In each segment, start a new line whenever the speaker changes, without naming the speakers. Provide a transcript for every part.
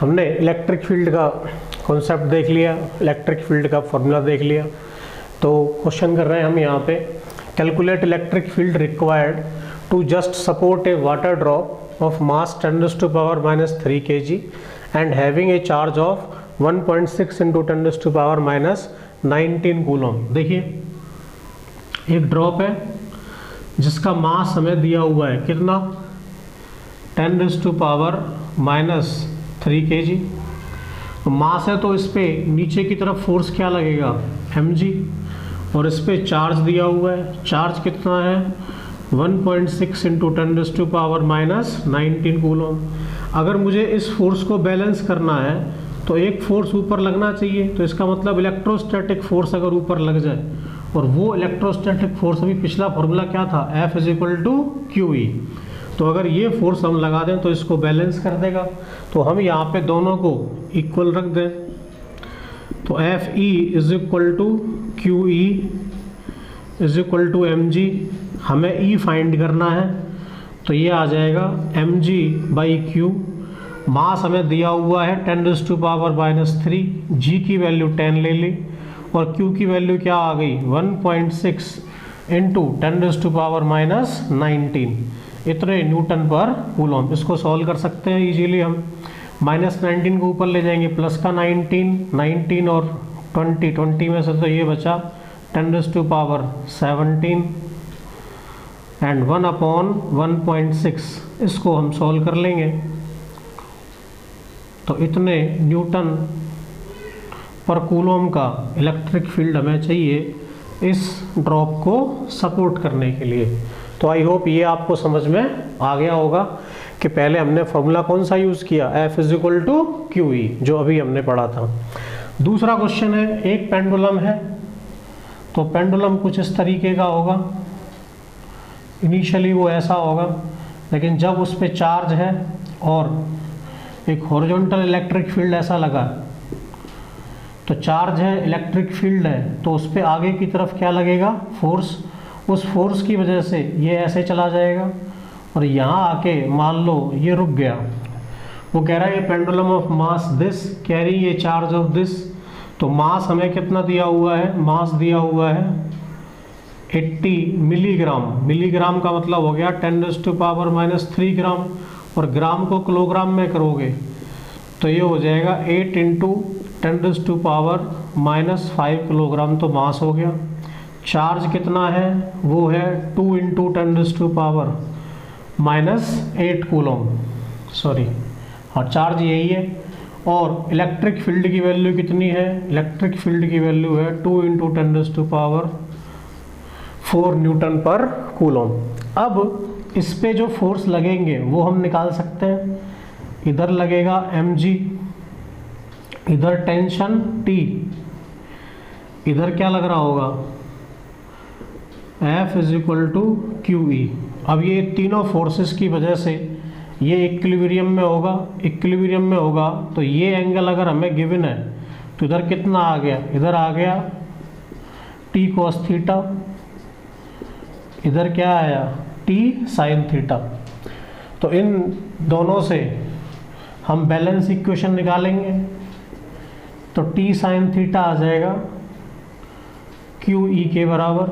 हमने electric field का concept देख लिया, इलेक्ट्रिक फील्ड का फॉर्मूला देख लिया। तो क्वेश्चन कर रहे हैं हम यहाँ पे, calculate electric field required to just support a water drop of mass 10⁻³ kg and having a charge of 1.6 × 10⁻⁻19 coulomb. देखिए एक ड्रॉप है जिसका मास हमें दिया हुआ है कितना, 10⁻³ kg। मास है तो इस पे नीचे की तरफ फोर्स क्या लगेगा, mg, और इस पे चार्ज दिया हुआ है, चार्ज कितना है 1.6 × 10⁻⁻19 कूलम। अगर मुझे इस फोर्स को बैलेंस करना है तो एक फोर्स ऊपर लगना चाहिए, तो इसका मतलब इलेक्ट्रोस्टैटिक फोर्स अगर ऊपर लग जाए, और वो इलेक्ट्रोस्टैटिक फोर्स अभी पिछला फॉर्मूला क्या था, F = QE। तो अगर ये फोर्स हम लगा दें तो इसको बैलेंस कर देगा। तो हम यहाँ पे दोनों को इक्वल रख दें, तो FE = QE = mg। हमें E फाइंड करना है, तो ये आ जाएगा mg/q। मास हमें दिया हुआ है 10⁻⁻3, g की वैल्यू 10 ले ली, और q की वैल्यू क्या आ गई 1.6 × 10⁻⁻19, इतने न्यूटन पर कूलम। इसको सॉल्व कर सकते हैं इजीली हम। -19 को ऊपर ले जाएंगे, प्लस का 19 और 20 में से तो ये बचा 10⁻17 एंड 1/1.6। इसको हम सॉल्व कर लेंगे, तो इतने न्यूटन पर कूलम का इलेक्ट्रिक फील्ड हमें चाहिए इस ड्रॉप को सपोर्ट करने के लिए। तो आई होप ये आपको समझ में आ गया होगा कि पहले हमने फॉर्मूला कौन सा यूज़ किया, F = QE, जो अभी हमने पढ़ा था। दूसरा क्वेश्चन है, एक पेंडुलम है, तो पेंडुलम कुछ इस तरीके का होगा। इनिशियली वो ऐसा होगा, लेकिन जब उस पर चार्ज है और एक हॉरिजॉन्टल इलेक्ट्रिक फील्ड ऐसा लगा, तो चार्ज है, इलेक्ट्रिक फील्ड है, तो उस पर आगे की तरफ क्या लगेगा, फोर्स। उस फोर्स की वजह से ये ऐसे चला जाएगा, और यहाँ आके मान लो ये रुक गया। वो कह रहा है ये pendulum of mass this carry A charge of this. तो मास हमें कितना दिया हुआ है, मास दिया हुआ है 80 मिलीग्राम। मिलीग्राम का मतलब हो गया 10⁻³ ग्राम, और ग्राम को किलोग्राम में करोगे तो ये हो जाएगा 8 × 10⁻⁻5 किलोग्राम, तो मास हो गया। चार्ज कितना है, वो है 2 × 10⁻⁻8 कूलम, सॉरी, हाँ चार्ज यही है। और इलेक्ट्रिक फील्ड की वैल्यू कितनी है, इलेक्ट्रिक फील्ड की वैल्यू है 2 × 10⁻4 न्यूटन पर कूलम। अब इस पे जो फोर्स लगेंगे वो हम निकाल सकते हैं। इधर लगेगा mg, इधर टेंशन T, इधर क्या लग रहा होगा F = QE। अब ये तीनों फोर्सेस की वजह से ये इक्विलिब्रियम में होगा, इक्विलिब्रियम में होगा तो ये एंगल अगर हमें गिवन है तो इधर कितना आ गया, इधर आ गया T cos θ, इधर क्या आया T sin θ। तो इन दोनों से हम बैलेंस इक्वेशन निकालेंगे, तो T sin θ आ जाएगा QE के बराबर,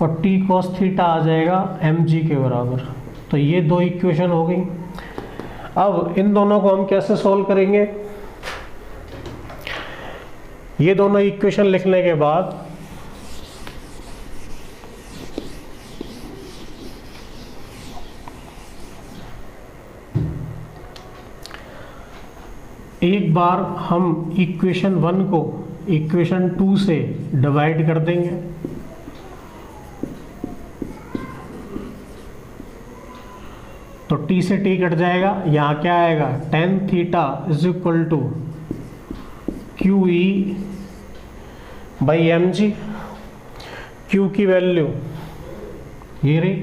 और T cos θ आ जाएगा mg के बराबर। तो ये दो इक्वेशन हो गई। अब इन दोनों को हम कैसे सॉल्व करेंगे, ये दोनों इक्वेशन लिखने के बाद एक बार हम इक्वेशन 1 को इक्वेशन 2 से डिवाइड कर देंगे, तो T से T कट जाएगा, यहाँ क्या आएगा tan θ = QE/mg। Q की वैल्यू ये रही,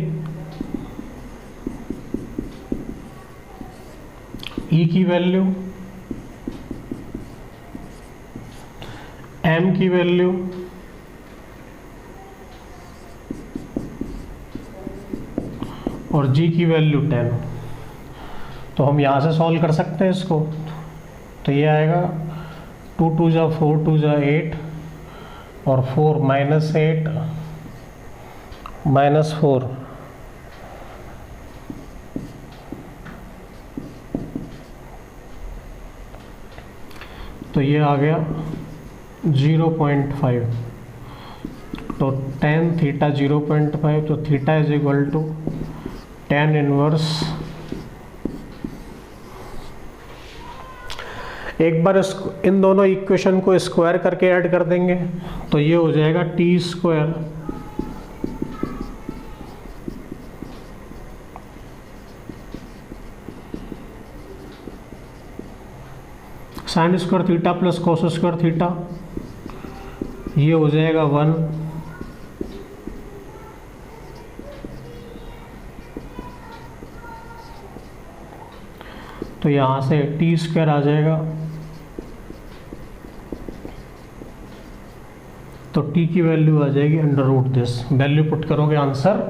E की वैल्यू, M की वैल्यू, और G की वैल्यू 10। तो हम यहाँ से सॉल्व कर सकते हैं इसको। तो ये आएगा 2 2 जा 4 2 जा 8 और 4 -8 -4 तो ये आ गया 0.5। तो tan थीटा 0.5, तो theta is equal to tan inverse. एक बार इन दोनों इक्वेशन को स्क्वायर करके ऐड कर देंगे तो ये हो जाएगा t²। Sine square theta plus cos square theta, ये हो जाएगा 1। तो यहाँ से t² आ जाएगा। तो t की वैल्यू आ जाएगी √this। वैल्यू पुट करोगे आंसर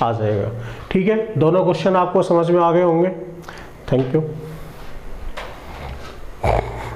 आ जाएगा। ठीक है, दोनों क्वेश्चन आपको समझ में आ गए होंगे। Thank you.